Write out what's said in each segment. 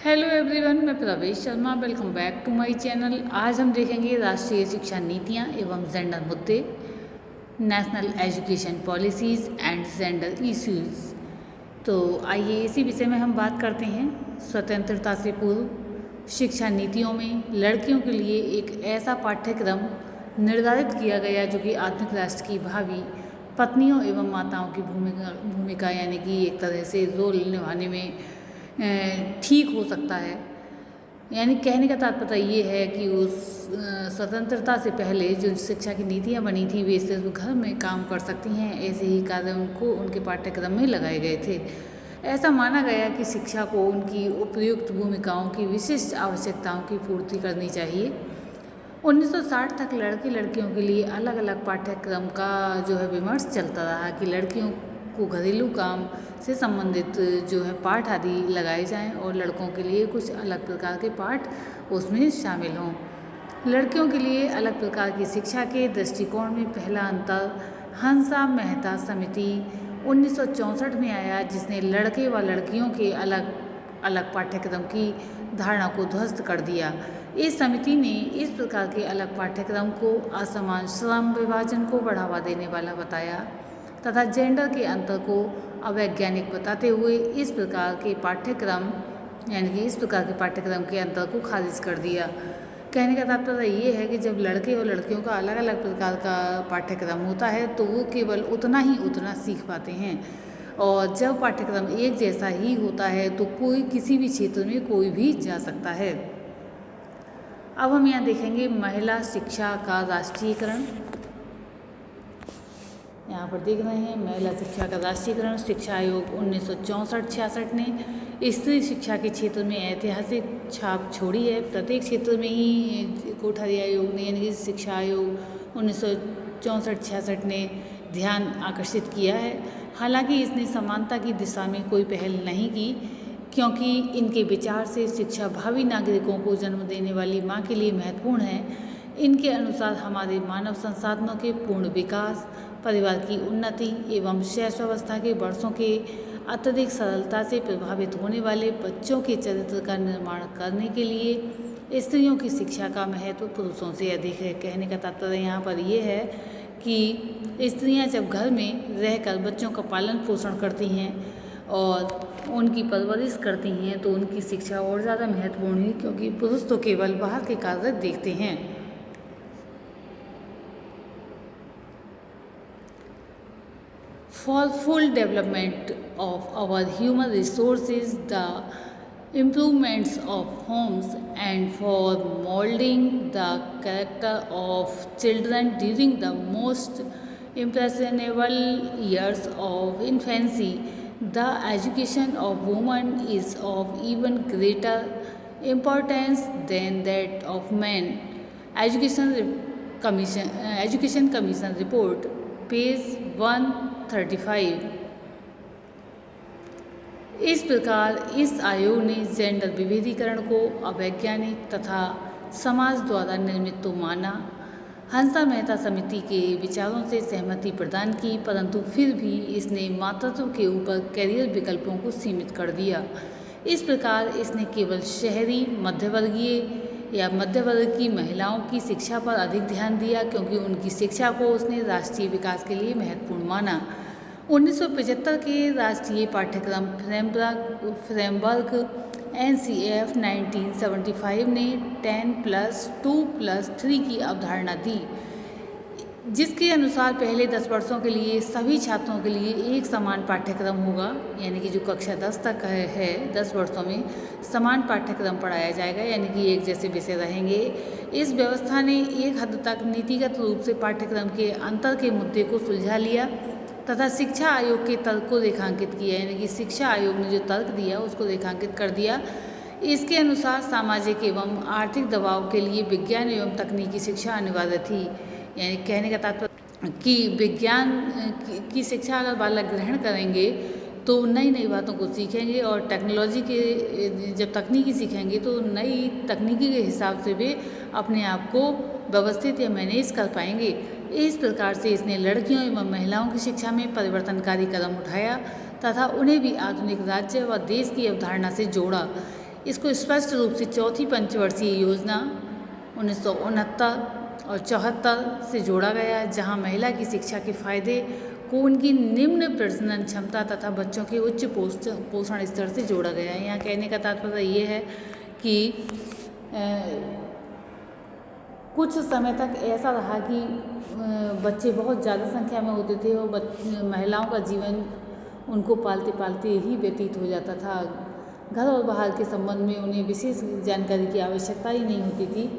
Hello everyone, मैं Pravesh Sharma. Welcome back to my channel. आज हम देखेंगे राष्ट्रीय शिक्षा नीतियाँ एवं जेंडर मुद्दे, national education policies and gender issues. तो आइए इसी विषय में हम बात करते हैं। स्वतंत्रता से पूर्व शिक्षा नीतियों में लड़कियों के लिए एक ऐसा पाठ्यक्रम निर्धारित किया गया जो कि आधुनिक राष्ट्र की भावी पत्नियों एवं माताओं की भूमिका यानी कि एक तरह से रोल निभाने में ठीक हो सकता है। यानी कहने का तात्पर्य ये है कि उस स्वतंत्रता से पहले जो शिक्षा की नीतियाँ बनी थी वे सिर्फ घर में काम कर सकती हैं, ऐसे ही कार्य उनको उनके पाठ्यक्रम में लगाए गए थे। ऐसा माना गया कि शिक्षा को उनकी उपयुक्त भूमिकाओं की विशिष्ट आवश्यकताओं की पूर्ति करनी चाहिए। 1960 तक लड़के लड़कियों के लिए अलग अलग पाठ्यक्रम का जो है विमर्श चलता रहा कि लड़कियों को घरेलू काम से संबंधित जो है पाठ आदि लगाए जाएं और लड़कों के लिए कुछ अलग प्रकार के पाठ उसमें शामिल हों। लड़कियों के लिए अलग प्रकार की शिक्षा के दृष्टिकोण में पहला अंतर हंसा मेहता समिति 1964 में आया, जिसने लड़के व लड़कियों के अलग अलग पाठ्यक्रम की धारणा को ध्वस्त कर दिया। इस समिति ने इस प्रकार के अलग पाठ्यक्रम को असमान श्रम विभाजन को बढ़ावा देने वाला बताया तथा जेंडर के अंतर को अवैज्ञानिक बताते हुए इस प्रकार के पाठ्यक्रम के अंतर को खारिज कर दिया। कहने का तात्पर्य ये है कि जब लड़के और लड़कियों का अलग अलग प्रकार का पाठ्यक्रम होता है तो वो केवल उतना सीख पाते हैं, और जब पाठ्यक्रम एक जैसा ही होता है तो कोई किसी भी क्षेत्र में कोई भी जा सकता है। अब हम यहाँ देखेंगे महिला शिक्षा का राष्ट्रीयकरण। यहाँ पर देख रहे हैं महिला शिक्षा का राष्ट्रीयकरण। शिक्षा आयोग 1964-66 ने स्त्री शिक्षा के क्षेत्र में ऐतिहासिक छाप छोड़ी है। प्रत्येक क्षेत्र में ही कोठारी आयोग ने यानी कि शिक्षा आयोग 1964-66 ने ध्यान आकर्षित किया है। हालांकि इसने समानता की दिशा में कोई पहल नहीं की, क्योंकि इनके विचार से शिक्षा भावी नागरिकों को जन्म देने वाली माँ के लिए महत्वपूर्ण है। इनके अनुसार हमारे मानव संसाधनों के पूर्ण विकास, परिवार की उन्नति एवं शैशवावस्था के वर्षों के अत्यधिक सरलता से प्रभावित होने वाले बच्चों के चरित्र का निर्माण करने के लिए स्त्रियों की शिक्षा का महत्व पुरुषों से अधिक है। कहने का तात्पर्य यहाँ पर यह है कि स्त्रियाँ जब घर में रहकर बच्चों का पालन पोषण करती हैं और उनकी परवरिश करती हैं तो उनकी शिक्षा और ज़्यादा महत्वपूर्ण है, क्योंकि पुरुष तो केवल बाहर के कार्य देखते हैं। For full development of our human resources, the improvements of homes, and for molding the character of children during the most impressionable years of infancy, the education of women is of even greater importance than that of men. Education Commission report, page 135। इस प्रकार इस आयोग ने gender विभेदीकरण को अवैज्ञानिक तथा समाज द्वारा निर्मित तो माना। हंसा मेहता समिति के विचारों से सहमति प्रदान की, परंतु फिर भी इसने मातृत्व के ऊपर कैरियर विकल्पों को सीमित कर दिया। इस प्रकार इसने केवल शहरी मध्य वर्ग की महिलाओं की शिक्षा पर अधिक ध्यान दिया, क्योंकि उनकी शिक्षा को उसने राष्ट्रीय विकास के लिए महत्वपूर्ण माना। 1975 के राष्ट्रीय पाठ्यक्रम फ्रेमवर्क NCF 1975 ने 10+2+3 की अवधारणा दी, जिसके अनुसार पहले 10 वर्षों के लिए सभी छात्रों के लिए एक समान पाठ्यक्रम होगा। यानी कि जो कक्षा 10 तक है 10 वर्षों में समान पाठ्यक्रम पढ़ाया जाएगा, यानी कि एक जैसे विषय रहेंगे। इस व्यवस्था ने एक हद तक नीतिगत रूप से पाठ्यक्रम के अंतर के मुद्दे को सुलझा लिया तथा शिक्षा आयोग के तर्क को रेखांकित किया। यानी कि शिक्षा आयोग ने जो तर्क दिया उसको रेखांकित कर दिया। इसके अनुसार सामाजिक एवं आर्थिक दबाव के लिए विज्ञान एवं तकनीकी शिक्षा अनिवार्य थी। यानी कहने का तात्पर्य कि विज्ञान की शिक्षा अगर बालक ग्रहण करेंगे तो नई नई बातों को सीखेंगे, और जब तकनीकी सीखेंगे तो नई तकनीकी के हिसाब से वे अपने आप को व्यवस्थित या मैनेज कर पाएंगे। इस प्रकार से इसने लड़कियों एवं महिलाओं की शिक्षा में परिवर्तनकारी कदम उठाया तथा उन्हें भी आधुनिक राज्य व देश की अवधारणा से जोड़ा। इसको स्पष्ट रूप से चौथी पंचवर्षीय योजना 1969 और 74 से जोड़ा गया, जहां महिला की शिक्षा के फायदे को उनकी निम्न प्रजनन क्षमता तथा बच्चों के उच्च पोषण स्तर से जोड़ा गया है। यहाँ कहने का तात्पर्य ये है कि कुछ समय तक ऐसा रहा कि बच्चे बहुत ज़्यादा संख्या में होते थे और महिलाओं का जीवन उनको पालते पालते ही व्यतीत हो जाता था। घर और बाहर के संबंध में उन्हें विशेष जानकारी की आवश्यकता ही नहीं होती थी।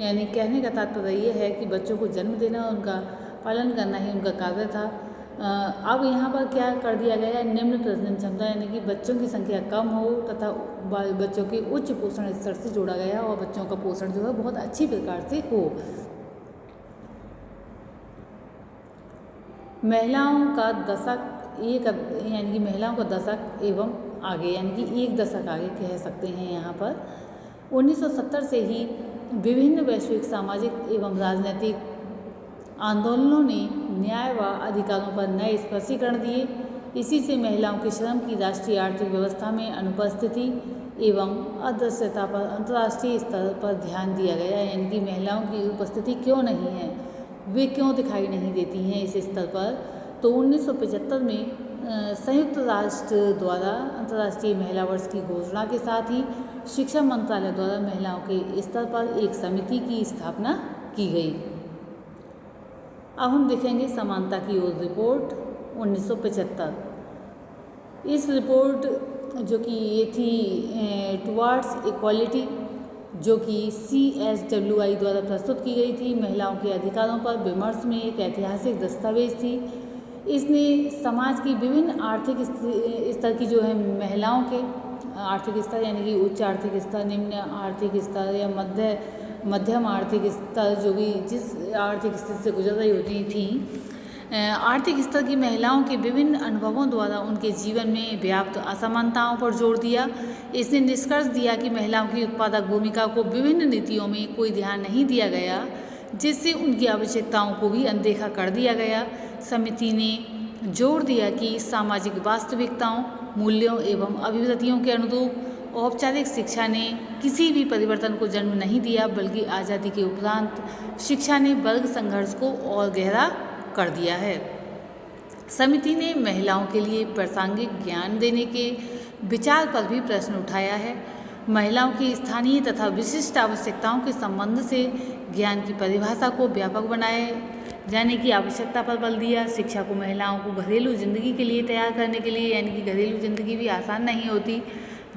यानी कहने का तात्पर्य ये है कि बच्चों को जन्म देना और उनका पालन करना ही उनका कार्य था। अब यहाँ पर क्या कर दिया गया है, निम्न प्रजनन क्षमता, यानी कि बच्चों की संख्या कम हो तथा बच्चों के उच्च पोषण स्तर से जोड़ा गया और बच्चों का पोषण जो है बहुत अच्छी प्रकार से हो। महिलाओं का दशक एक, यानी कि महिलाओं का दशक एवं आगे, यानी कि एक दशक आगे कह सकते हैं। यहाँ पर 1970 से ही विभिन्न वैश्विक सामाजिक एवं राजनीतिक आंदोलनों ने न्याय व अधिकारों पर नए स्पष्टीकरण दिए। इसी से महिलाओं के श्रम की राष्ट्रीय आर्थिक व्यवस्था में अनुपस्थिति एवं अदृश्यता पर अंतर्राष्ट्रीय स्तर पर ध्यान दिया गया। यानी कि महिलाओं की उपस्थिति क्यों नहीं है, वे क्यों दिखाई नहीं देती हैं इस स्तर पर। तो 1975 में संयुक्त राष्ट्र द्वारा अंतर्राष्ट्रीय महिला वर्ष की घोषणा के साथ ही शिक्षा मंत्रालय द्वारा महिलाओं के स्तर पर एक समिति की स्थापना की गई। अब हम देखेंगे समानता की ओर रिपोर्ट 1975। इस रिपोर्ट जो कि ये थी टुवार्ड्स इक्वालिटी, जो कि CSWI द्वारा प्रस्तुत की गई थी, महिलाओं के अधिकारों पर विमर्श में एक ऐतिहासिक दस्तावेज थी। इसने समाज की विभिन्न आर्थिक स्तर की जो है महिलाओं के आर्थिक स्तर, यानी कि उच्च आर्थिक स्तर, निम्न आर्थिक स्तर या मध्यम आर्थिक स्तर, जो भी जिस आर्थिक स्तर से गुजर रही होती थी, आर्थिक स्तर की महिलाओं के विभिन्न अनुभवों द्वारा उनके जीवन में व्याप्त असमानताओं पर जोर दिया। इसने निष्कर्ष दिया कि महिलाओं की उत्पादक भूमिका को विभिन्न नीतियों में कोई ध्यान नहीं दिया गया, जिससे उनकी आवश्यकताओं को भी अनदेखा कर दिया गया। समिति ने जोर दिया कि सामाजिक वास्तविकताओं, मूल्यों एवं अभिव्यक्तियों के अनुरूप औपचारिक शिक्षा ने किसी भी परिवर्तन को जन्म नहीं दिया, बल्कि आज़ादी के उपरांत शिक्षा ने वर्ग संघर्ष को और गहरा कर दिया है। समिति ने महिलाओं के लिए प्रासंगिक ज्ञान देने के विचार पर भी प्रश्न उठाया है। महिलाओं की स्थानीय तथा विशिष्ट आवश्यकताओं के संबंध से ज्ञान की परिभाषा को व्यापक बनाए जाने की आवश्यकता पर बल दिया। शिक्षा को महिलाओं को घरेलू जिंदगी के लिए तैयार करने के लिए, यानी कि घरेलू जिंदगी भी आसान नहीं होती,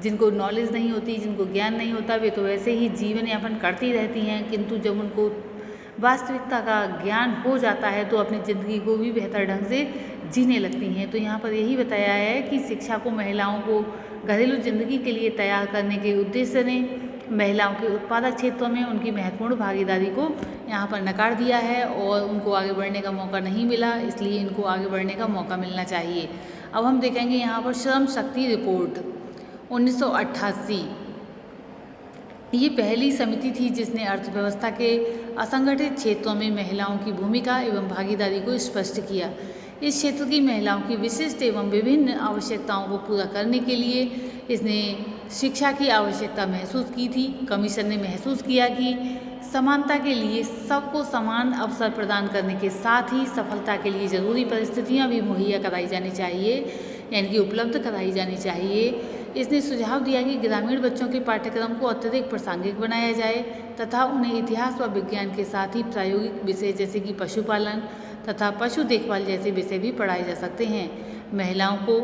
जिनको नॉलेज नहीं होती, जिनको ज्ञान नहीं होता, वे तो वैसे ही जीवन यापन करती रहती हैं, किंतु जब उनको वास्तविकता का ज्ञान हो जाता है तो अपनी ज़िंदगी को भी बेहतर ढंग से जीने लगती हैं। तो यहाँ पर यही बताया है कि शिक्षा को महिलाओं को घरेलू जिंदगी के लिए तैयार करने के उद्देश्य ने महिलाओं के उत्पादक क्षेत्रों में उनकी महत्वपूर्ण भागीदारी को यहाँ पर नकार दिया है और उनको आगे बढ़ने का मौका नहीं मिला, इसलिए इनको आगे बढ़ने का मौका मिलना चाहिए। अब हम देखेंगे यहाँ पर श्रम शक्ति रिपोर्ट 1988। ये पहली समिति थी जिसने अर्थव्यवस्था के असंगठित क्षेत्रों में महिलाओं की भूमिका एवं भागीदारी को स्पष्ट किया। इस क्षेत्र की महिलाओं की विशिष्ट एवं विभिन्न आवश्यकताओं को पूरा करने के लिए इसने शिक्षा की आवश्यकता महसूस की थी। कमीशन ने महसूस किया कि समानता के लिए सबको समान अवसर प्रदान करने के साथ ही सफलता के लिए ज़रूरी परिस्थितियां भी मुहैया कराई जानी चाहिए, यानी कि उपलब्ध कराई जानी चाहिए। इसने सुझाव दिया कि ग्रामीण बच्चों के पाठ्यक्रम को अत्यधिक प्रासंगिक बनाया जाए तथा उन्हें इतिहास व विज्ञान के साथ ही प्रायोगिक विषय जैसे कि पशुपालन तथा पशु देखभाल जैसे विषय भी पढ़ाए जा सकते हैं। महिलाओं को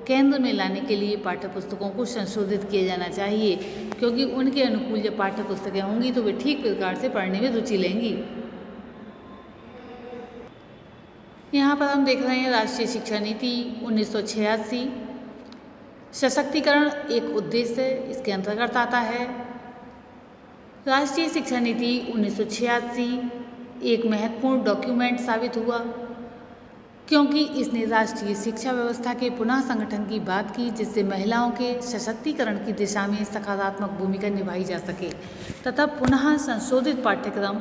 केंद्र में लाने के लिए पाठ्यपुस्तकों को संशोधित किया जाना चाहिए, क्योंकि उनके अनुकूल जब पाठ्यपुस्तकें होंगी तो वे ठीक प्रकार से पढ़ने में रुचि लेंगी। यहाँ पर हम देख रहे हैं राष्ट्रीय शिक्षा नीति 1986। सशक्तिकरण एक उद्देश्य इसके अंतर्गत आता है। राष्ट्रीय शिक्षा नीति 1986 एक महत्वपूर्ण डॉक्यूमेंट साबित हुआ, क्योंकि इसने राष्ट्रीय शिक्षा व्यवस्था के पुनः संगठन की बात की, जिससे महिलाओं के सशक्तिकरण की दिशा में सकारात्मक भूमिका निभाई जा सके तथा पुनः संशोधित पाठ्यक्रम,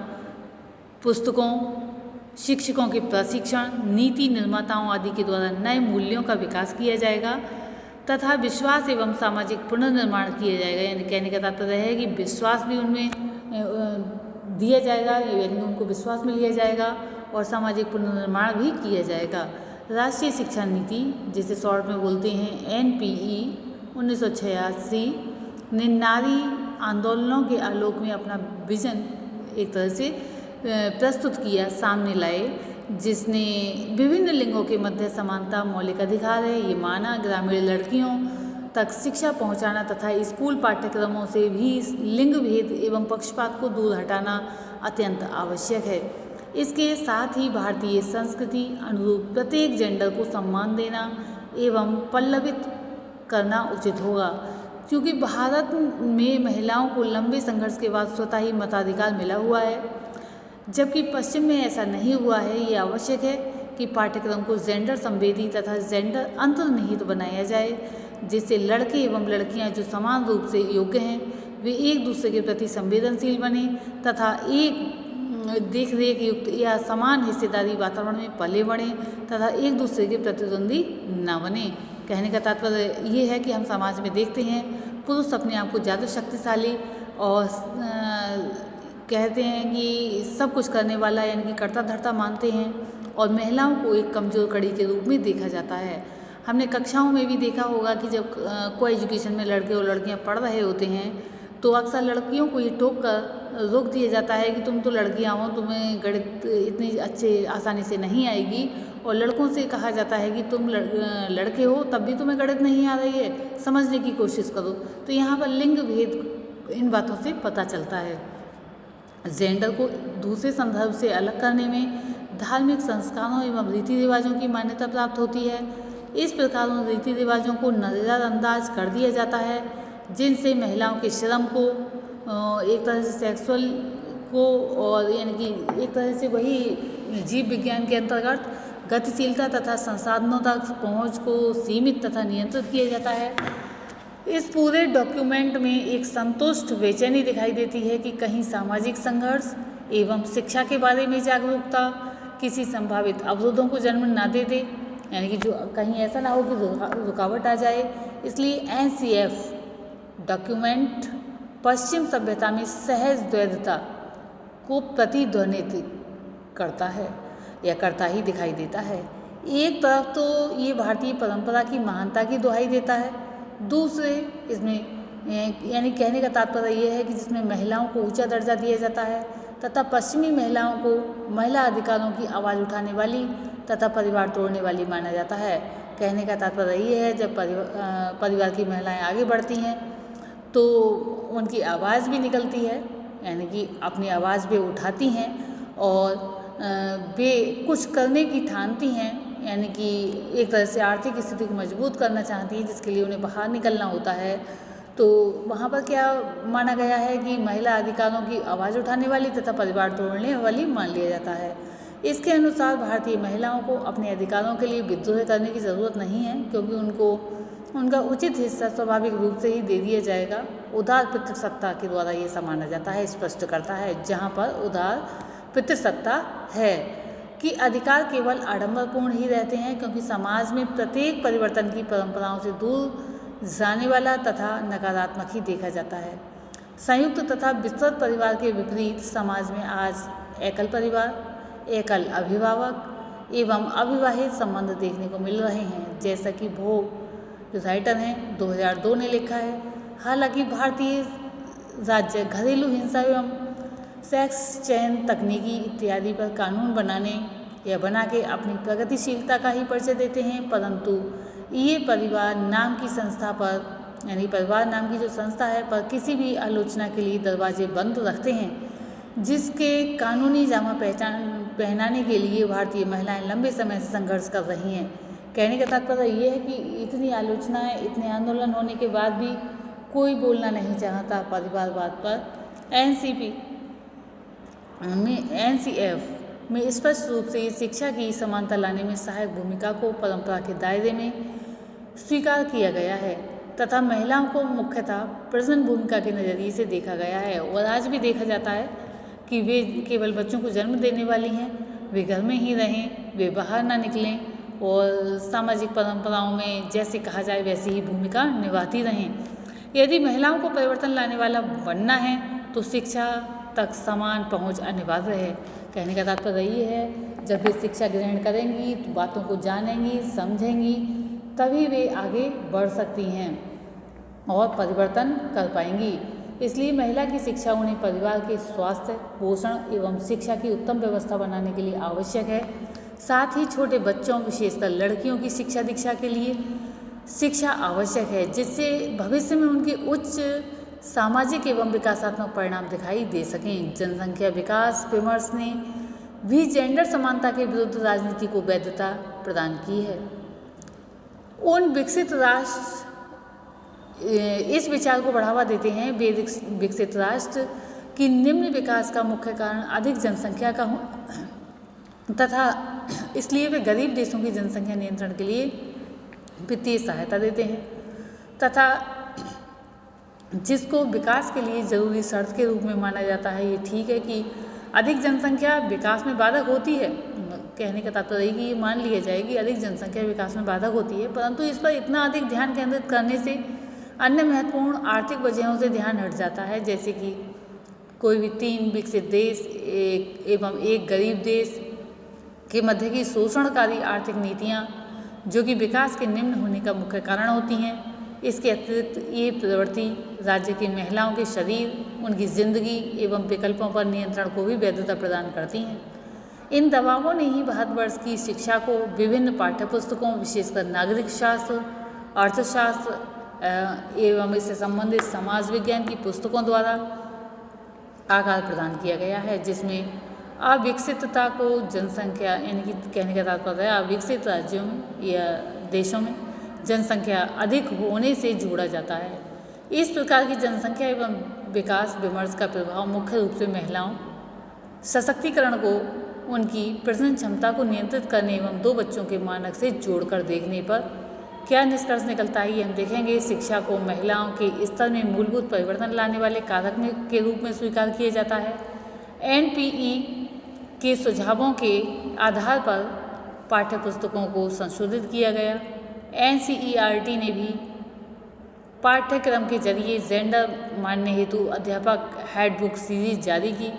पुस्तकों, शिक्षकों के प्रशिक्षण, नीति निर्माताओं आदि के द्वारा नए मूल्यों का विकास किया जाएगा तथा विश्वास एवं सामाजिक पुनर्निर्माण किया जाएगा। यानी कहने का तात्पर्य है कि विश्वास भी उनमें दिया जाएगा, यानी उनको विश्वास में लिया जाएगा और सामाजिक पुनर्निर्माण भी किया जाएगा। राष्ट्रीय शिक्षा नीति, जिसे शॉर्ट में बोलते हैं NPE 1986, ने नारी आंदोलनों के आलोक में अपना विजन एक तरह से प्रस्तुत किया, सामने लाए, जिसने विभिन्न लिंगों के मध्य समानता मौलिक अधिकार है ये माना, ग्रामीण लड़कियों तक शिक्षा पहुंचाना तथा स्कूल पाठ्यक्रमों से भी लिंग भेद एवं पक्षपात को दूर हटाना अत्यंत आवश्यक है। इसके साथ ही भारतीय संस्कृति अनुरूप प्रत्येक जेंडर को सम्मान देना एवं पल्लवित करना उचित होगा, क्योंकि भारत में महिलाओं को लंबे संघर्ष के बाद स्वतः ही मताधिकार मिला हुआ है, जबकि पश्चिम में ऐसा नहीं हुआ है। ये आवश्यक है कि पाठ्यक्रम को जेंडर संवेदी तथा जेंडर अंतर्निहित बनाया जाए, जिससे लड़के एवं लड़कियां जो समान रूप से योग्य हैं वे एक दूसरे के प्रति संवेदनशील बने तथा एक देख रेख युक्त या समान हिस्सेदारी वातावरण में पले बढ़े तथा एक दूसरे के प्रतिद्वंदी न बने। कहने का तात्पर्य ये है कि हम समाज में देखते हैं पुरुष अपने आप को ज़्यादा शक्तिशाली और कहते हैं कि सब कुछ करने वाला यानी कि कर्ता धर्ता मानते हैं, और महिलाओं को एक कमज़ोर कड़ी के रूप में देखा जाता है। हमने कक्षाओं में भी देखा होगा कि जब कोई एजुकेशन में लड़के और लड़कियां पढ़ रहे होते हैं तो अक्सर लड़कियों को ये टोक कर रोक दिया जाता है कि तुम तो लड़कियां हो, तुम्हें गणित इतनी अच्छे आसानी से नहीं आएगी, और लड़कों से कहा जाता है कि तुम लड़के हो तब भी तुम्हें गणित नहीं आ रही है, समझने की कोशिश करो। तो यहाँ पर लिंग भेद इन बातों से पता चलता है। जेंडर को दूसरे संदर्भ से अलग करने में धार्मिक संस्कारों एवं रीति रिवाजों की मान्यता प्राप्त होती है। इस प्रकार उन रीति रिवाजों को नज़रअंदाज कर दिया जाता है जिनसे महिलाओं के श्रम को एक तरह से सेक्सुअल को और यानी कि एक तरह से वही जीव विज्ञान के अंतर्गत गतिशीलता तथा संसाधनों तक पहुंच को सीमित तथा नियंत्रित किया जाता है। इस पूरे डॉक्यूमेंट में एक संतुष्ट बेचैनी दिखाई देती है कि कहीं सामाजिक संघर्ष एवं शिक्षा के बारे में जागरूकता किसी संभावित अवरोधों को जन्म ना दे दे, यानी कि जो कहीं ऐसा ना हो कि रुकावट आ जाए। इसलिए NCF डॉक्यूमेंट पश्चिम सभ्यता में सहज द्वैधता को प्रतिध्वनित करता है या करता ही दिखाई देता है। एक तरफ तो ये भारतीय परंपरा की महानता की दुहाई देता है, दूसरे इसमें यानी कहने का तात्पर्य ये है कि जिसमें महिलाओं को ऊंचा दर्जा दिया जाता है तथा पश्चिमी महिलाओं को महिला अधिकारों की आवाज़ उठाने वाली तथा परिवार तोड़ने वाली माना जाता है। कहने का तात्पर्य ये है जब परिवार की महिलाएं आगे बढ़ती हैं तो उनकी आवाज़ भी निकलती है, यानी कि अपनी आवाज़ भी उठाती हैं और वे कुछ करने की ठानती हैं, यानी कि एक तरह से आर्थिक स्थिति को मजबूत करना चाहती हैं, जिसके लिए उन्हें बाहर निकलना होता है। तो वहाँ पर क्या माना गया है कि महिला अधिकारों की आवाज़ उठाने वाली तथा परिवार तोड़ने वाली मान लिया जाता है। इसके अनुसार भारतीय महिलाओं को अपने अधिकारों के लिए विद्रोह करने की ज़रूरत नहीं है, क्योंकि उनको उनका उचित हिस्सा स्वाभाविक रूप से ही दे दिया जाएगा। उदार पितृसत्ता के द्वारा ये माना जाता है, स्पष्ट करता है जहाँ पर उदार पितृसत्ता है कि अधिकार केवल आडंबरपूर्ण ही रहते हैं, क्योंकि समाज में प्रत्येक परिवर्तन की परंपराओं से दूर जाने वाला तथा नकारात्मक ही देखा जाता है। संयुक्त तथा विस्तृत परिवार के विपरीत समाज में आज एकल परिवार, एकल अभिभावक एवं अविवाहित संबंध देखने को मिल रहे हैं, जैसा कि भोग जो राइटर हैं 2002 ने लिखा है। हालांकि भारतीय राज्य घरेलू हिंसा एवं सेक्स चयन तकनीकी इत्यादि पर कानून बनाने या बना के अपनी प्रगतिशीलता का ही परिचय देते हैं, परंतु ये परिवार नाम की संस्था पर यानी परिवार नाम की जो संस्था है पर किसी भी आलोचना के लिए दरवाजे बंद रखते हैं, जिसके कानूनी जामा पहनाने के लिए भारतीय महिलाएं लंबे समय से संघर्ष कर रही हैं। कहने का तात्पर्य ये है कि इतनी आलोचनाएं, इतने आंदोलन होने के बाद भी कोई बोलना नहीं चाहता परिवारवाद पर। NCF में स्पष्ट रूप से शिक्षा की समानता लाने में सहायक भूमिका को परंपरा के दायरे में स्वीकार किया गया है तथा महिलाओं को मुख्यतः प्रजनन भूमिका के नज़रिए से देखा गया है। और आज भी देखा जाता है कि वे केवल बच्चों को जन्म देने वाली हैं, वे घर में ही रहें, वे बाहर ना निकलें और सामाजिक परंपराओं में जैसे कहा जाए वैसी ही भूमिका निभाती रहें। यदि महिलाओं को परिवर्तन लाने वाला बनना है तो शिक्षा तक समान पहुंच अनिवार्य है। कहने का तात्पर्य यही है, जब वे शिक्षा ग्रहण करेंगी तो बातों को जानेंगी, समझेंगी, तभी वे आगे बढ़ सकती हैं और परिवर्तन कर पाएंगी। इसलिए महिला की शिक्षा उन्हें परिवार के स्वास्थ्य, पोषण एवं शिक्षा की उत्तम व्यवस्था बनाने के लिए आवश्यक है। साथ ही छोटे बच्चों, विशेषकर लड़कियों की शिक्षा दीक्षा के लिए शिक्षा आवश्यक है, जिससे भविष्य में उनके उच्च सामाजिक एवं विकासात्मक परिणाम दिखाई दे सकें। जनसंख्या विकास विमर्श ने भी जेंडर समानता के विरुद्ध राजनीति को वैधता प्रदान की है। उन विकसित राष्ट्र इस विचार को बढ़ावा देते हैं। वे विकसित राष्ट्र की निम्न विकास का मुख्य कारण अधिक जनसंख्या का हो तथा इसलिए वे गरीब देशों की जनसंख्या नियंत्रण के लिए वित्तीय सहायता देते हैं तथा जिसको विकास के लिए जरूरी शर्त के रूप में माना जाता है। ये ठीक है कि अधिक जनसंख्या विकास में बाधक होती है। कहने का तात्पर्य कि ये मान लिया जाए कि अधिक जनसंख्या विकास में बाधक होती है, परंतु इस पर इतना अधिक ध्यान केंद्रित करने से अन्य महत्वपूर्ण आर्थिक वजहों से ध्यान हट जाता है, जैसे कि कोई भी 3 विकसित देश एवं एक गरीब देश के मध्य की शोषणकारी आर्थिक नीतियाँ जो कि विकास के निम्न होने का मुख्य कारण होती हैं। इसके अतिरिक्त ये प्रवृत्ति राज्य की महिलाओं के शरीर, उनकी जिंदगी एवं विकल्पों पर नियंत्रण को भी वैधता प्रदान करती हैं। इन दबावों ने ही भारतवर्ष की शिक्षा को विभिन्न पाठ्यपुस्तकों, विशेषकर नागरिक शास्त्र, अर्थशास्त्र एवं इससे संबंधित समाज विज्ञान की पुस्तकों द्वारा आकार प्रदान किया गया है, जिसमें अविकसितता को जनसंख्या यानी कि कहने का तात्पर्य है अविकसित राज्यों में या देशों में जनसंख्या अधिक होने से जोड़ा जाता है। इस प्रकार की जनसंख्या एवं विकास विमर्श का प्रभाव मुख्य रूप से महिलाओं सशक्तिकरण को, उनकी प्रजनन क्षमता को नियंत्रित करने एवं 2 बच्चों के मानक से जोड़कर देखने पर क्या निष्कर्ष निकलता है, ये हम देखेंगे। शिक्षा को महिलाओं के स्तर में मूलभूत परिवर्तन लाने वाले कारक के रूप में स्वीकार किया जाता है। NPE के सुझावों के आधार पर पाठ्यपुस्तकों को संशोधित किया गया। NCERT ने भी पाठ्यक्रम के जरिए जेंडर मानने हेतु अध्यापक हैंडबुक सीरीज जारी की।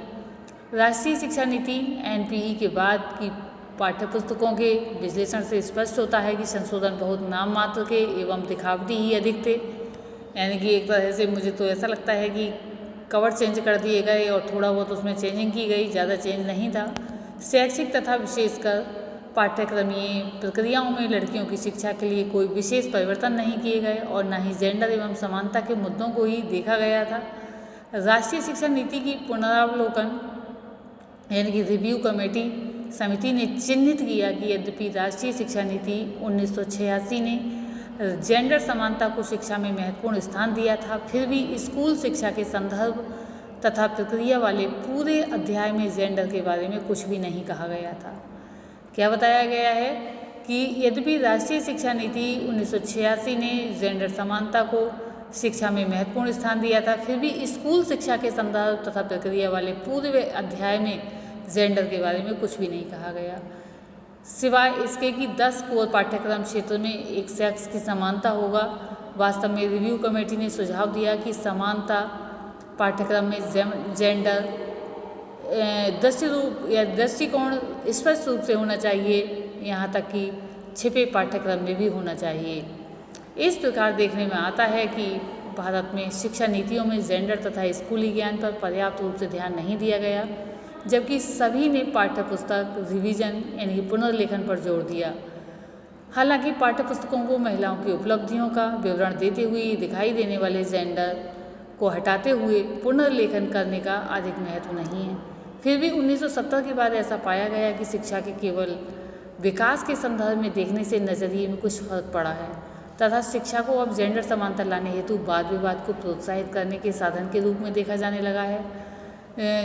राष्ट्रीय शिक्षा नीति NPE के बाद की पाठ्यपुस्तकों के विश्लेषण से स्पष्ट होता है कि संशोधन बहुत नाम मात्र के एवं दिखावटी ही अधिक थे। यानी कि एक तरह से मुझे तो ऐसा लगता है कि कवर चेंज कर दिए गए और थोड़ा बहुत उसमें चेंजिंग की गई, ज़्यादा चेंज नहीं था। शैक्षिक तथा विशेषकर पाठ्यक्रमीय प्रक्रियाओं में लड़कियों की शिक्षा के लिए कोई विशेष परिवर्तन नहीं किए गए और न ही जेंडर एवं समानता के मुद्दों को ही देखा गया था। राष्ट्रीय शिक्षा नीति की पुनरावलोकन यानी कि रिव्यू कमेटी समिति ने चिन्हित किया कि यद्यपि राष्ट्रीय शिक्षा नीति 1986 ने जेंडर समानता को शिक्षा में महत्वपूर्ण स्थान दिया था, फिर भी स्कूल शिक्षा के संदर्भ तथा प्रक्रिया वाले पूरे अध्याय में जेंडर के बारे में कुछ भी नहीं कहा गया था। क्या बताया गया है कि यद्यपि राष्ट्रीय शिक्षा नीति 1986 ने जेंडर समानता को शिक्षा में महत्वपूर्ण स्थान दिया था, फिर भी स्कूल शिक्षा के संदर्भ तथा प्रक्रिया वाले पूरे अध्याय में जेंडर के बारे में कुछ भी नहीं कहा गया, सिवाय इसके कि 10 कोर पाठ्यक्रम क्षेत्र में एक सेक्स की समानता होगा। वास्तव में रिव्यू कमेटी ने सुझाव दिया कि समानता पाठ्यक्रम में जेंडर दृष्टिकोण स्पष्ट रूप से होना चाहिए, यहाँ तक कि छिपे पाठ्यक्रम में भी होना चाहिए। इस प्रकार देखने में आता है कि भारत में शिक्षा नीतियों में जेंडर तथा स्कूली ज्ञान पर पर्याप्त रूप से ध्यान नहीं दिया गया, जबकि सभी ने पाठ्यपुस्तक रिवीजन यानी कि पुनर्लेखन पर जोर दिया। हालांकि पाठ्यपुस्तकों को महिलाओं की उपलब्धियों का विवरण देते हुए दिखाई देने वाले जेंडर को हटाते हुए पुनर्लेखन करने का अधिक महत्व नहीं है। फिर भी 1970 के बाद ऐसा पाया गया कि शिक्षा के केवल विकास के संदर्भ में देखने से नज़रिए में कुछ फर्क पड़ा है तथा शिक्षा को अब जेंडर समानता लाने हेतु वाद विवाद को प्रोत्साहित करने के साधन के रूप में देखा जाने लगा है।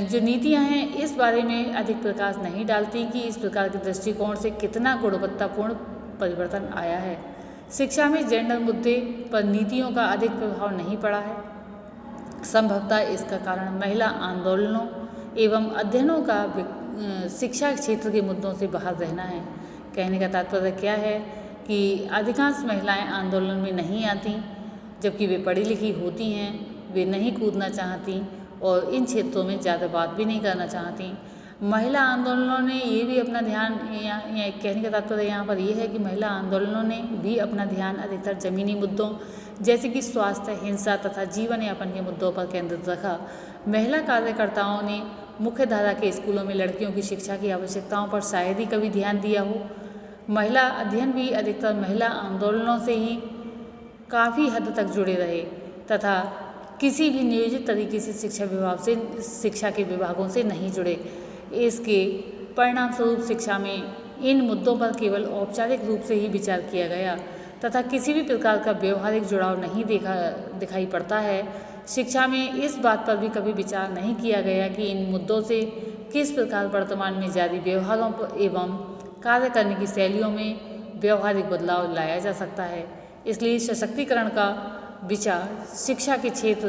जो नीतियां हैं इस बारे में अधिक प्रकाश नहीं डालती कि इस प्रकार के दृष्टिकोण से कितना गुणवत्तापूर्ण परिवर्तन आया है। शिक्षा में जेंडर मुद्दे पर नीतियों का अधिक प्रभाव नहीं पड़ा है। संभवतः इसका कारण महिला आंदोलनों एवं अध्ययनों का शिक्षा क्षेत्र के मुद्दों से बाहर रहना है। कहने का तात्पर्य क्या है कि अधिकांश महिलाएं आंदोलन में नहीं आती, जबकि वे पढ़ी लिखी होती हैं, वे नहीं कूदना चाहती और इन क्षेत्रों में ज़्यादा बात भी नहीं करना चाहती। महिला आंदोलनों ने ये भी अपना ध्यान कहने का तात्पर्य यहाँ पर ये है कि महिला आंदोलनों ने भी अपना ध्यान अधिकतर ज़मीनी मुद्दों जैसे कि स्वास्थ्य, हिंसा तथा जीवन यापन के मुद्दों पर केंद्रित रखा। महिला कार्यकर्ताओं ने मुख्य धारा के स्कूलों में लड़कियों की शिक्षा की आवश्यकताओं पर शायद ही कभी ध्यान दिया हो। महिला अध्ययन भी अधिकतर महिला आंदोलनों से ही काफ़ी हद तक जुड़े रहे तथा किसी भी नियोजित तरीके से शिक्षा के विभागों से नहीं जुड़े। इसके परिणाम स्वरूप शिक्षा में इन मुद्दों पर केवल औपचारिक रूप से ही विचार किया गया तथा किसी भी प्रकार का व्यवहारिक जुड़ाव नहीं दिखाई पड़ता है। शिक्षा में इस बात पर भी कभी विचार नहीं किया गया कि इन मुद्दों से किस प्रकार वर्तमान में जारी व्यवहारों एवं कार्य करने की शैलियों में व्यवहारिक बदलाव लाया जा सकता है। इसलिए सशक्तिकरण का विचार शिक्षा के क्षेत्र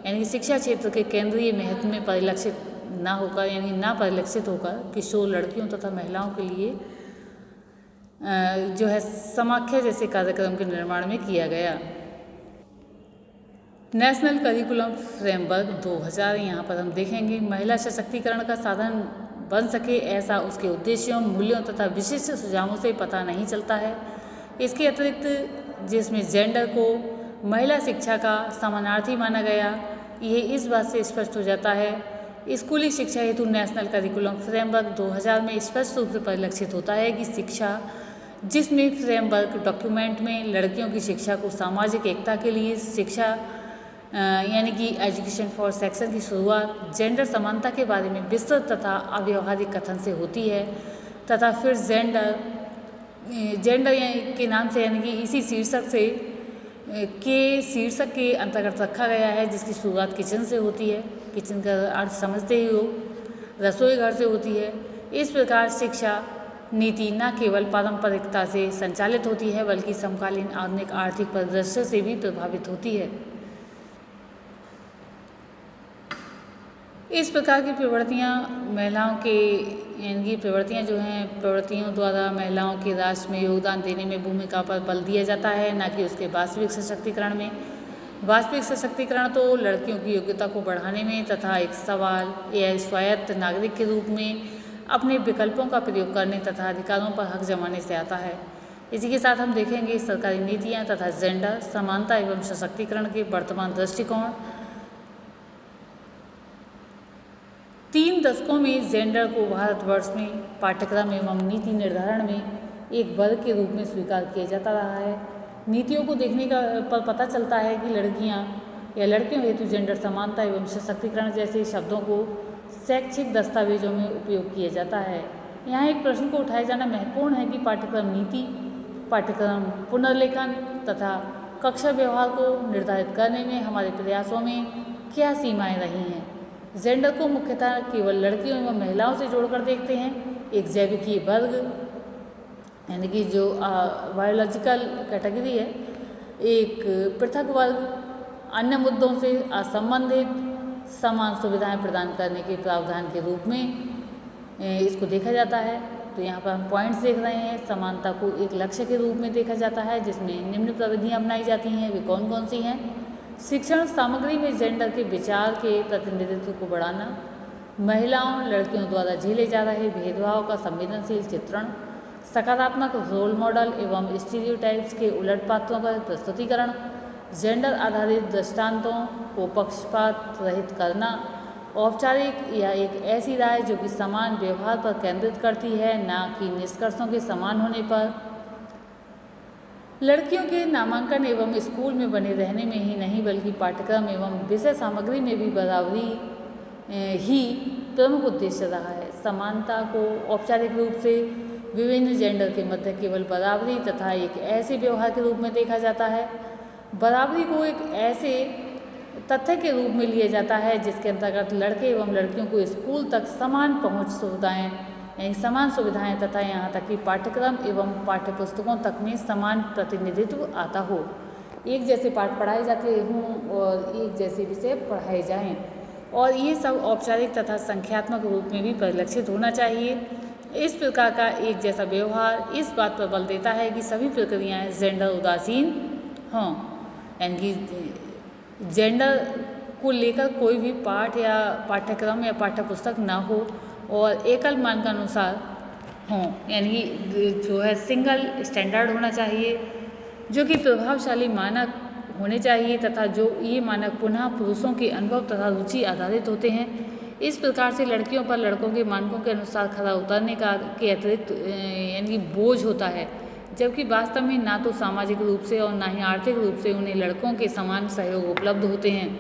यानी कि शिक्षा क्षेत्र के केंद्रीय महत्व में परिलक्षित ना परिलक्षित होकर किशोर लड़कियों तथा महिलाओं के लिए जो है समाख्या जैसे कार्यक्रम के निर्माण में किया गया। नेशनल करिकुलम फ्रेमवर्क 2000 यहाँ पर हम देखेंगे महिला सशक्तिकरण का साधन बन सके ऐसा उसके उद्देश्यों, मूल्यों तथा विशिष्ट सुझावों से पता नहीं चलता है। इसके अतिरिक्त जिसमें जेंडर को महिला शिक्षा का समानार्थी माना गया, यह इस बात से स्पष्ट हो जाता है। स्कूली शिक्षा हेतु नेशनल करिकुलम फ्रेमवर्क 2000 में स्पष्ट रूप से परिलक्षित होता है कि शिक्षा जिसमें फ्रेमवर्क डॉक्यूमेंट में लड़कियों की शिक्षा को सामाजिक एकता के लिए शिक्षा यानी कि एजुकेशन फॉर सेक्शन की शुरुआत जेंडर समानता के बारे में विस्तृत तथा अव्यवहारिक कथन से होती है तथा फिर जेंडर के नाम से यानी कि इसी शीर्षक के अंतर्गत रखा गया है, जिसकी शुरुआत किचन से होती है। किचन का अर्थ समझते ही हो, रसोई घर से होती है। इस प्रकार शिक्षा नीति न केवल पारंपरिकता से संचालित होती है बल्कि समकालीन आधुनिक आर्थिक परिदृश्य से भी प्रभावित होती है। इस प्रकार की प्रवृत्तियाँ महिलाओं के यानी कि प्रवृत्तियों द्वारा महिलाओं के राष्ट्र में योगदान देने में भूमिका पर बल दिया जाता है, न कि उसके वास्तविक सशक्तिकरण में। वास्तविक सशक्तिकरण तो लड़कियों की योग्यता को बढ़ाने में तथा एक सवाल या स्वायत्त नागरिक के रूप में अपने विकल्पों का प्रयोग करने तथा अधिकारों पर हक जमाने से आता है। इसी के साथ हम देखेंगे सरकारी नीतियाँ तथा जेंडर समानता एवं सशक्तिकरण के वर्तमान दृष्टिकोण। 3 दशकों में जेंडर को भारतवर्ष में पाठ्यक्रम एवं नीति निर्धारण में एक वर्ग के रूप में स्वीकार किया जाता रहा है। नीतियों को देखने पर पता चलता है कि लड़कियां या लड़कियों हेतु जेंडर समानता एवं सशक्तिकरण जैसे शब्दों को शैक्षिक दस्तावेजों में उपयोग किया जाता है। यहाँ एक प्रश्न को उठाया जाना महत्वपूर्ण है कि पाठ्यक्रम नीति, पाठ्यक्रम पुनर्लेखन तथा कक्षा व्यवहार को निर्धारित करने में हमारे प्रयासों में क्या सीमाएं रही हैं। जेंडर को मुख्यतः केवल लड़कियों एवं महिलाओं से जोड़कर देखते हैं। एक जैविकीय वर्ग यानी कि जो बायोलॉजिकल कैटेगरी है, एक पृथक वर्ग, अन्य मुद्दों से असंबंधित, समान सुविधाएं प्रदान करने के प्रावधान के रूप में इसको देखा जाता है। तो यहाँ पर हम पॉइंट्स देख रहे हैं। समानता को एक लक्ष्य के रूप में देखा जाता है जिसमें निम्न प्रविधियाँ अपनाई जाती हैं। वे कौन कौन सी हैं? शिक्षण सामग्री में जेंडर के विचार के प्रतिनिधित्व को बढ़ाना, महिलाओं लड़कियों द्वारा झेले जा रहे भेदभाव का संवेदनशील चित्रण, सकारात्मक रोल मॉडल एवं स्टीरियोटाइप्स के उलट पात्रों का प्रस्तुतिकरण, जेंडर आधारित दृष्टांतों को पक्षपात रहित करना, औपचारिक या एक ऐसी राय जो कि समान व्यवहार पर केंद्रित करती है न कि निष्कर्षों के समान होने पर, लड़कियों के नामांकन एवं स्कूल में बने रहने में ही नहीं बल्कि पाठ्यक्रम एवं विषय सामग्री में भी बराबरी ही प्रमुख उद्देश्य रहा है। समानता को औपचारिक रूप से विभिन्न जेंडर के मध्य केवल बराबरी तथा एक ऐसे व्यवहार के रूप में देखा जाता है। बराबरी को एक ऐसे तथ्य के रूप में लिया जाता है जिसके अंतर्गत लड़के एवं लड़कियों को स्कूल तक समान पहुँच सुविधाएँ यानी समान सुविधाएं तथा यहाँ तक कि पाठ्यक्रम एवं पाठ्यपुस्तकों तक में समान प्रतिनिधित्व आता हो, एक जैसे पाठ पढ़ाए जाते हों और एक जैसे विषय पढ़ाए जाएं, और ये सब औपचारिक तथा संख्यात्मक रूप में भी परिलक्षित होना चाहिए। इस प्रकार का एक जैसा व्यवहार इस बात पर बल देता है कि सभी प्रक्रियाएं जेंडर उदासीन हों, यानी कि जेंडर को लेकर कोई भी पाठ या पाठ्यक्रम या पाठ्यपुस्तक ना हो और एकल मानकानुसार हों, यानी कि जो है सिंगल स्टैंडर्ड होना चाहिए, जो कि प्रभावशाली मानक होने चाहिए तथा जो ये मानक पुनः पुरुषों के अनुभव तथा रुचि आधारित होते हैं। इस प्रकार से लड़कियों पर लड़कों के मानकों के अनुसार खरा उतरने का के अतिरिक्त यानी कि बोझ होता है, जबकि वास्तव में ना तो सामाजिक रूप से और ना ही आर्थिक रूप से उन्हें लड़कों के समान सहयोग उपलब्ध होते हैं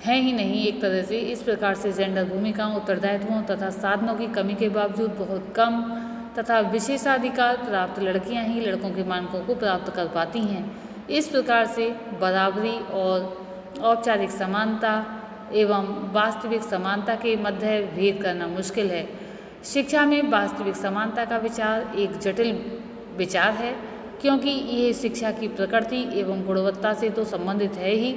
ही नहीं। एक तरह से इस प्रकार से जेंडर भूमिकाओं, उत्तरदायित्वों तथा साधनों की कमी के बावजूद बहुत कम तथा विशेषाधिकार प्राप्त लड़कियां ही लड़कों के मानकों को प्राप्त कर पाती हैं। इस प्रकार से बराबरी और औपचारिक समानता एवं वास्तविक समानता के मध्य भेद करना मुश्किल है। शिक्षा में वास्तविक समानता का विचार एक जटिल विचार है, क्योंकि ये शिक्षा की प्रकृति एवं गुणवत्ता से तो संबंधित है ही,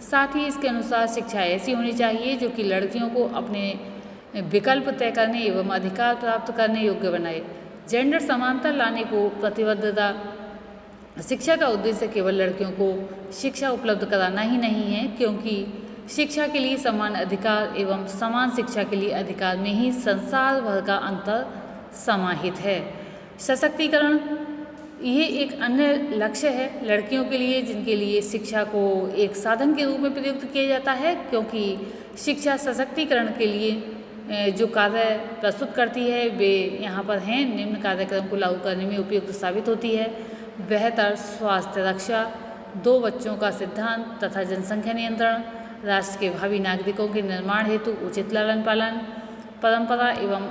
साथ ही इसके अनुसार शिक्षा ऐसी होनी चाहिए जो कि लड़कियों को अपने विकल्प तय करने एवं अधिकार प्राप्त करने योग्य बनाए। जेंडर समानता लाने को प्रतिबद्धता शिक्षा का उद्देश्य केवल लड़कियों को शिक्षा उपलब्ध कराना ही नहीं है, क्योंकि शिक्षा के लिए समान अधिकार एवं समान शिक्षा के लिए अधिकार में ही संसार भर का अंतर समाहित है। सशक्तिकरण ये एक अन्य लक्ष्य है लड़कियों के लिए, जिनके लिए शिक्षा को एक साधन के रूप में प्रयुक्त किया जाता है, क्योंकि शिक्षा सशक्तिकरण के लिए जो कार्य प्रस्तुत करती है वे यहाँ पर हैं। निम्न कार्यक्रम को लागू करने में उपयुक्त साबित होती है: बेहतर स्वास्थ्य रक्षा, 2 बच्चों का सिद्धांत तथा जनसंख्या नियंत्रण, राष्ट्र के भावी नागरिकों के निर्माण हेतु उचित लालन पालन, परंपरा एवं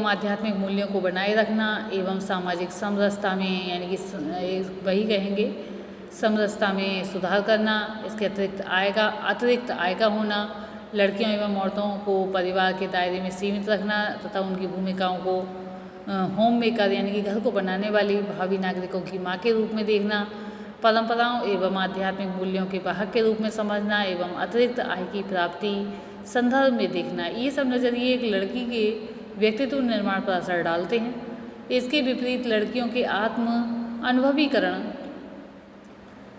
आध्यात्मिक मूल्यों को बनाए रखना एवं सामाजिक समरसता में, यानी कि वही कहेंगे समरसता में सुधार करना। इसके अतिरिक्त आय का होना, लड़कियों एवं औरतों को परिवार के दायरे में सीमित रखना तथा उनकी भूमिकाओं को होम मेकर यानी कि घर को बनाने वाली भावी नागरिकों की माँ के रूप में देखना, परंपराओं एवं आध्यात्मिक मूल्यों के वाहक के रूप में समझना एवं अतिरिक्त आय की प्राप्ति संदर्भ में देखना। ये सब नज़रिए एक लड़की के व्यक्तित्व निर्माण पर असर डालते हैं। इसके विपरीत लड़कियों के आत्म अनुभवीकरण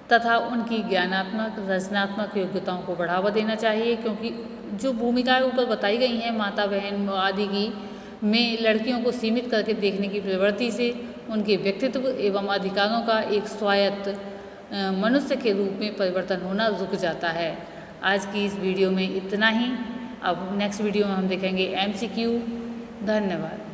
तथा उनकी ज्ञानात्मक रचनात्मक योग्यताओं को बढ़ावा देना चाहिए, क्योंकि जो भूमिकाएं ऊपर बताई गई हैं माता बहन आदि की में लड़कियों को सीमित करके देखने की प्रवृत्ति से उनके व्यक्तित्व एवं अधिकारों का एक स्वायत्त मनुष्य के रूप में परिवर्तन होना रुक जाता है। आज की इस वीडियो में इतना ही। अब नेक्स्ट वीडियो में हम देखेंगे MCQ। धन्यवाद।